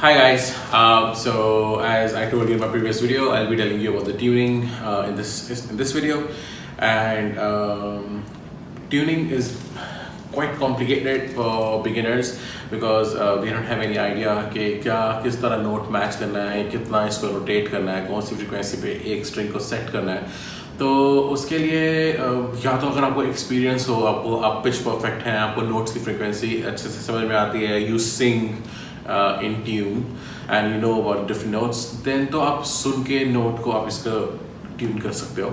Hi guys, so as I told you in my previous video, I'll be telling you about the tuning in this video, and tuning is quite complicated for beginners because they don't have any idea कि क्या किस तरह not match करना है, कितना इसको rotate करना है, कौन सी फ्रीक्वेंसी पे एक स्ट्रिंग को सेट करना है। तो उसके लिए या तो अगर आपको एक्सपीरियंस हो, आप पिच परफेक्ट हैं, आपको नोट्स की फ्रीक्वेंसी अच्छे से समझ में आती है, you sing in tune and you know about different notes, then तो आप सुन के नोट को आप इसका ट्यून कर सकते हो।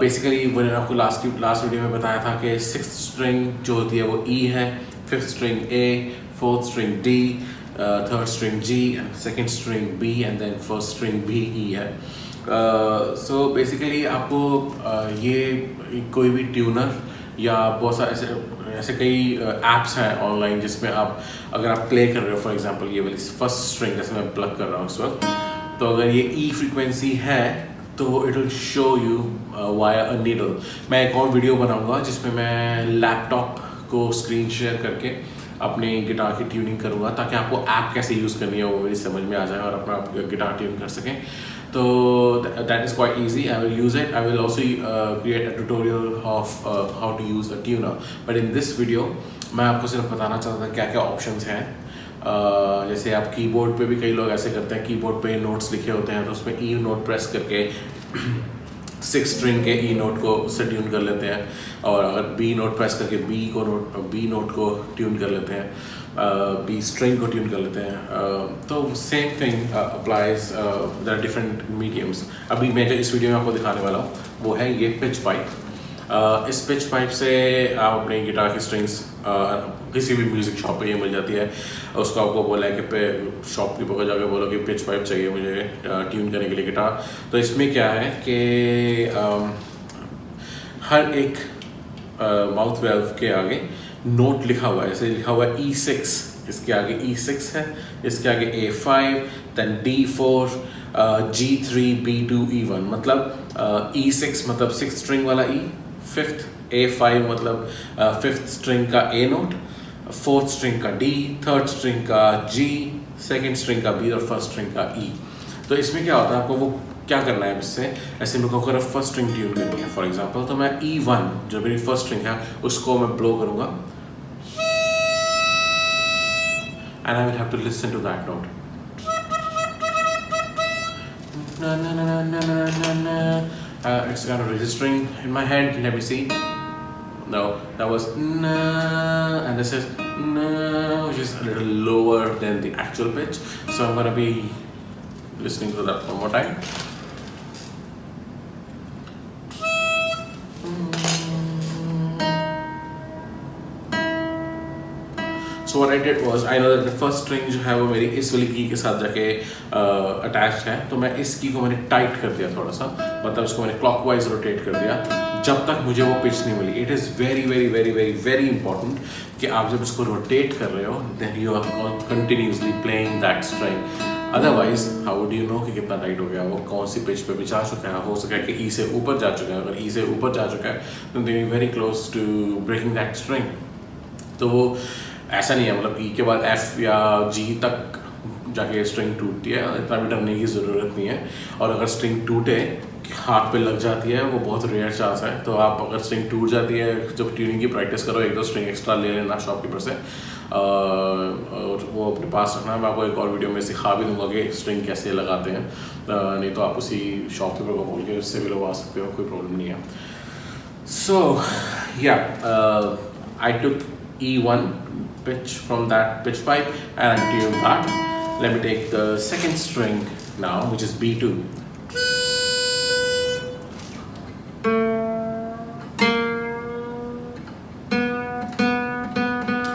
बेसिकली मैंने आपको लास्ट वीडियो में बताया था कि सिक्स्थ स्ट्रिंग जो होती है वो E है, fifth string A, fourth string D, third string G, second string B and then first string भी E है। सो बेसिकली आपको ये कोई भी ट्यूनर या बहुत सारे ऐसे कई ऐप्स हैं ऑनलाइन जिसमें आप अगर आप प्ले कर रहे हो, फॉर एग्जांपल ये वाली फर्स्ट स्ट्रिंग जैसे मैं प्लग कर रहा हूँ इस वक्त, तो अगर ये ई फ्रीक्वेंसी है तो it will show you via a needle. मैं एक और वीडियो बनाऊंगा जिसमें मैं लैपटॉप को स्क्रीन शेयर करके अपने गिटार की ट्यूनिंग करूँगा ताकि आपको ऐप कैसे यूज़ करनी है वो मेरी समझ में आ जाए और अपना गिटार ट्यून कर सकें। तो that is quite easy. I will use it. I will also create a tutorial of how to use a tuner. But in this video, मैं आपको सिर्फ बताना चाहता था क्या क्या ऑप्शंस हैं। जैसे आप कीबोर्ड पे भी कई लोग ऐसे करते हैं, कीबोर्ड पे नोट्स लिखे होते हैं तो उसमें ई नोट प्रेस करके सिक्स स्ट्रिंग के ई नोट को उससे ट्यून कर लेते हैं, और अगर बी नोट प्रेस करके बी नोट को ट्यून कर लेते हैं, बी स्ट्रिंग को ट्यून कर लेते हैं। तो same thing applies, there are different mediums. अभी मैं जो इस वीडियो में आपको दिखाने वाला हूँ वो है ये पिच पाइप। इस पिच पाइप से आप अपने गिटार की स्ट्रिंग्स किसी भी म्यूज़िक शॉप पे ये मिल जाती है, उसको आपको बोला है कि शॉपकीपर को जाकर बोलो कि पिच पाइप चाहिए मुझे ट्यून करने के लिए गिटार। तो इसमें क्या है कि हर एक माउथ वेल्व के आगे नोट लिखा हुआ है, जैसे लिखा हुआ है E6, इसके आगे E6 है, इसके आगे A5, then D4, G3, B2, E1। मतलब E6 मतलब सिक्स स्ट्रिंग वाला E, फिफ्थ A5 मतलब फिफ्थ स्ट्रिंग का A नोट, फोर्थ स्ट्रिंग का D, थर्ड स्ट्रिंग का G, सेकेंड स्ट्रिंग का B और फर्स्ट स्ट्रिंग का E। तो इसमें क्या होता है, आपको वो क्या करना है इससे, ऐसे मेरे को अगर फर्स्ट स्ट्रिंग ट्यून करनी है फॉर एग्जांपल, तो मैं E1 जो मेरी फर्स्ट स्ट्रिंग है उसको मैं ब्लो करूँगा and I will have to listen to that note. It's kind of registering in my head. Let me see. No, that was na, and this is na, which is a little lower than the actual pitch. So I'm gonna be listening to that one more time. So what I did was, I know that the first string जो है वो मेरी इस वाली की के साथ जाके अटैच्ड है, तो मैं इस की को मैंने टाइट कर दिया थोड़ा सा, मतलब इसको मैंने क्लॉकवाइज रोटेट कर दिया जब तक मुझे वो पिच नहीं मिली। It is very very very very very important कि आप जब इसको रोटेट कर रहे हो then you are continuously playing that string. Otherwise how do you know कि कितना टाइट हो गया, वो कौन सी पिच पे भी जा चुका है, हो सका है कि ई से ऊपर जा चुका है। अगर ई से ऊपर जा चुका है तो they are very close to breaking that string. तो वो ऐसा नहीं है, मतलब ई के बाद एफ या जी तक जाके स्ट्रिंग टूटती है, इतना भी डरने की ज़रूरत नहीं है। और अगर स्ट्रिंग टूटे हाथ पे लग जाती है वो बहुत रेयर चांस है। तो आप अगर स्ट्रिंग टूट जाती है, जब ट्यूनिंग की प्रैक्टिस करो एक दो स्ट्रिंग एक्स्ट्रा ले लेना शॉपकीपर से, और वो अपने पास रखना। मैं आपको एक और वीडियो में सिखा भी दूंगा कि स्ट्रिंग कैसे लगाते हैं, नहीं तो आप उसी शॉपकीपर को बोल के उससे भी लगवा सकते हो, कोई प्रॉब्लम नहीं है। सो या आई टुक E1 pitch from that pitch pipe and I tune that. Let me take the second string now, which is B2.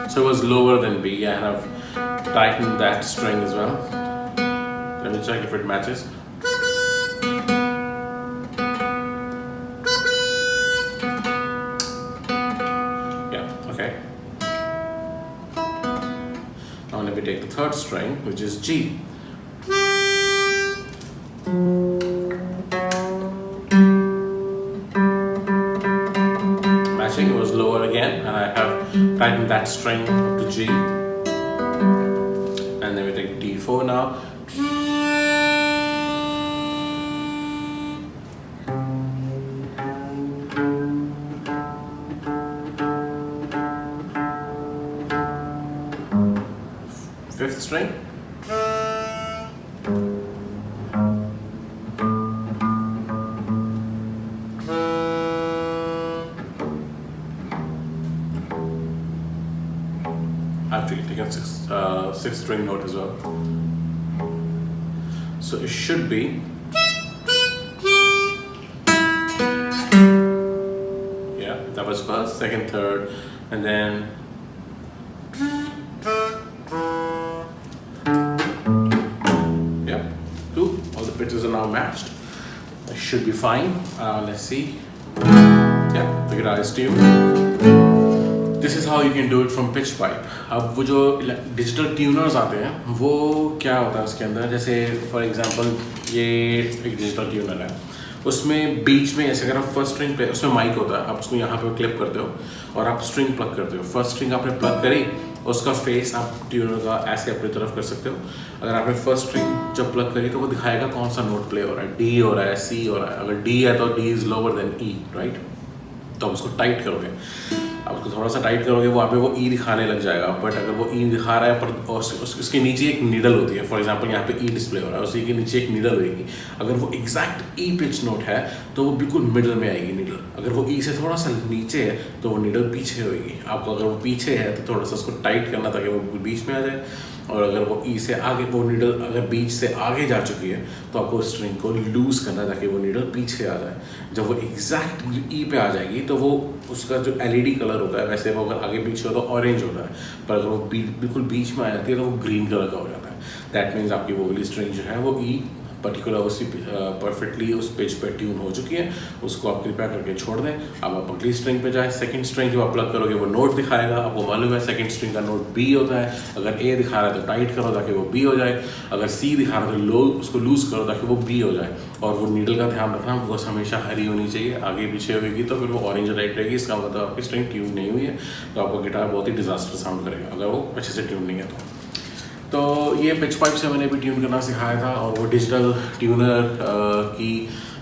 So it was lower than B, and I've tightened that string as well. Let me check if it matches. Yeah, okay. Now let me take the third string, which is G. Matching, it was lower again, and I have tightened that string to G. And then we take D4. 4 now. Fifth string. Actually taken sixth string note as well. So it should be that was first, second, third, and then cool. All the pitches are now matched. It should be fine. Let's see. The guitar is tuned. This is how you can do it from pitch pipe. अब वो जो digital tuners आते हैं वो क्या होता है उसके अंदर, जैसे फॉर एग्जांपल ये एक डिजिटल ट्यूनर है, उसमें बीच में ऐसे अगर आप फर्स्ट स्ट्रिंग पे, उसमें माइक होता है, आप उसको यहाँ पे क्लिप करते हो और आप स्ट्रिंग प्लग करते हो। फर्स्ट स्ट्रिंग आपने प्लग करी, उसका फेस आप ट्यूनर का ऐसे अपनी तरफ कर सकते हो। अगर आपने फर्स्ट स्ट्रिंग जब प्लग करी तो वो दिखाएगा कौन सा नोट प्ले हो रहा है, डी हो रहा है, सी हो रहा है। अगर डी है तो D is lower than E, right? तो आप उसको टाइट करोगे, आप उसको थोड़ा सा टाइट करोगे, वहाँ पे वो ई दिखाने लग जाएगा। बट अगर वो ई दिखा रहा है पर उसके नीचे एक नीडल होती है, फॉर एग्जांपल यहाँ पे ई डिस्प्ले हो रहा है, उसी के नीचे एक नीडल होगी। अगर वो एग्जैक्ट ई पिच नोट है तो वो बिल्कुल मिडल में आएगी नीडल। अगर वो ई से थोड़ा सा नीचे है तो वो नीडल पीछे होगी। आपको अगर वो पीछे है तो थोड़ा सा उसको टाइट करना ताकि वो बिल्कुल बीच में आ जाए। और अगर वो ई से आगे, वो नीडल अगर बीच से आगे जा चुकी है तो आपको स्ट्रिंग को लूज करना है ताकि वो नीडल पीछे आ जाए। जब वो एग्जैक्ट ई पे आ जाएगी तो वो उसका जो एलईडी कलर होता है, वैसे वो अगर आगे पीछे हो तो ऑरेंज होता है, पर अगर वो बिल्कुल बीच में आ जाती है तो वो ग्रीन कलर का हो जाता है। दैट मीन्स आपकी वो वाली स्ट्रिंग जो है वो ई पर्टिकुलर उसी परफेक्टली उस पिच पे ट्यून हो चुकी है। उसको आप कृपया करके छोड़ दें। अब आप अगली स्ट्रिंग पे जाए। सेकंड स्ट्रिंग जब आप प्लग करोगे वो नोट दिखाएगा, आपको मालूम है सेकंड स्ट्रिंग का नोट बी होता है। अगर ए दिखा रहा है तो टाइट करो ताकि वो बी हो जाए, अगर सी दिखा रहा है तो लो उसको लूज करो ताकि वो बी हो जाए। और वो नीडल का ध्यान रखना, बिकॉज हमेशा हरी होनी चाहिए, आगे पीछे होगी तो फिर वो ऑरेंज राइट रहेगी, इसका मतलब आपकी स्ट्रिंग ट्यून नहीं हुई है, तो आपका गिटार बहुत ही डिजास्टर साउंड करेगा अगर वो अच्छे से ट्यून नहीं है तो ये पिच पाइप से मैंने भी ट्यून करना सिखाया था। और वो डिजिटल ट्यूनर की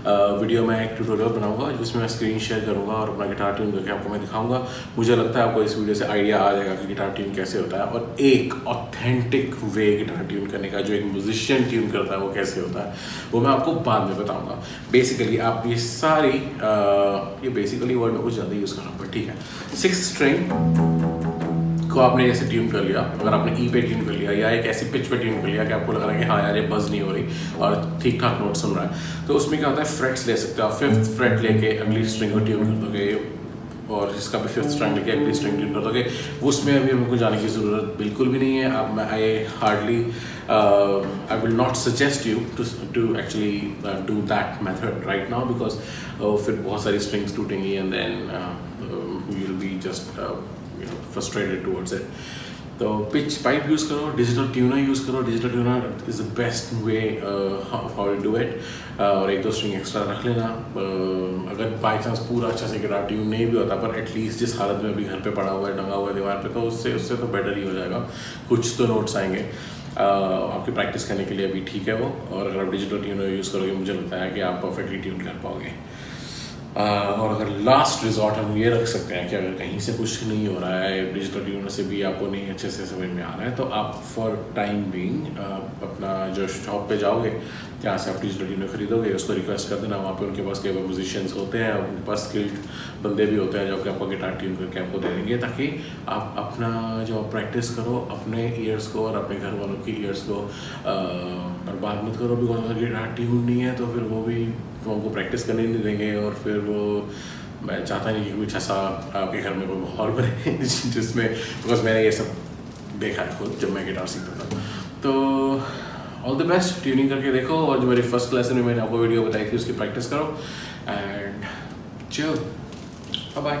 वीडियो में एक ट्यूटोरियल बनाऊंगा जिसमें मैं स्क्रीन शेयर करूंगा और अपना गिटार ट्यून करके आपको मैं दिखाऊंगा। मुझे लगता है आपको इस वीडियो से आइडिया आ जाएगा कि गिटार ट्यून कैसे होता है और एक ऑथेंटिक वे गिटार ट्यून करने का, जो एक म्यूजिशियन ट्यून करता है वो कैसे होता है, वो मैं आपको बाद में बताऊंगा। बेसिकली आप ये सारी ये बेसिकली वर्ड में कुछ ज़्यादा यूज़ करना पड़ता, ठीक है। सिक्स्थ स्ट्रिंग को आपने ऐसे ट्यून कर लिया, अगर आपने ई पे ट्यून कर लिया या एक ऐसी पिच पे ट्यून कर लिया कि आपको लग रहा है कि हाँ यार ये बज नहीं हो रही और ठीक ठाक नोट सुन रहा है, तो उसमें क्या होता है फ्रेट्स ले सकते हो आप। फिफ्थ फ्रेट लेके अगली स्ट्रिंग को ट्यून कर दोगे और इसका भी फिफ्थ स्ट्रिंग लेके अगली स्ट्रिंग ट्यून कर दोगे। उसमें अभी हमको जाने की ज़रूरत बिल्कुल भी नहीं है। अब मैं I will not suggest you to actually do that method right now, because फिर बहुत सारी स्ट्रिंग्स टूटेंगी and then you will be just frustrated towards it. तो पिच पाइप यूज़ करो, डिजिटल ट्यूनर यूज़ करो। Digital tuner is the best way how you do it. और एक दो स्ट्रिंग एक्स्ट्रा रख लेना। अगर बाई चांस पूरा अच्छा से गिटार ट्यून नहीं भी होता, पर एटलीस्ट जिस हालत में अभी घर पे पड़ा हुआ है, टंगा हुआ है दीवार पे, तो उससे तो बेटर ही हो जाएगा। कुछ तो नोट्स आएंगे आपकी प्रैक्टिस करने के लिए, अभी ठीक है वो। और अगर आप डिजिटल ट्यूनर यूज़ करोगे, मुझे लगता है कि आप परफेक्टली ट्यून कर पाओगे। और अगर लास्ट रिजॉर्ट हम ये रख सकते हैं कि अगर कहीं से कुछ नहीं हो रहा है, डिजिटल ट्यूनर से भी आपको नहीं अच्छे से समझ में आ रहा है, तो आप फॉर टाइम बीइंग अपना जो शॉप पे जाओगे, जहाँ से आप डिजिटल ट्यूनर खरीदोगे, उसको रिक्वेस्ट कर देना। वहाँ पे उनके पास कई म्यूजिशियंस होते हैं, उनके पास स्किल्ड बंदे भी होते हैं जो कि आपको गिटार ट्यून करके आपको दे देंगे, ताकि आप अपना जो प्रैक्टिस करो अपने ईयर्स को और अपने घर वालों की ईयर्स को बर्बाद मत करो। बिकॉज अगर गिटार ट्यून नहीं है तो फिर वो भी उनको प्रैक्टिस करने नहीं देंगे। और फिर वो, मैं चाहता नहीं कि कुछ ऐसा आपके घर में कोई माहौल बने जिसमें, बिकॉज मैंने ये सब देखा है खुद जब मैं गिटार सीखता था। तो ऑल द बेस्ट, ट्यूनिंग करके देखो। और जो मेरी फर्स्ट लेसन में मैंने आपको वीडियो बताई थी उसकी प्रैक्टिस करो एंड चिल। Bye bye.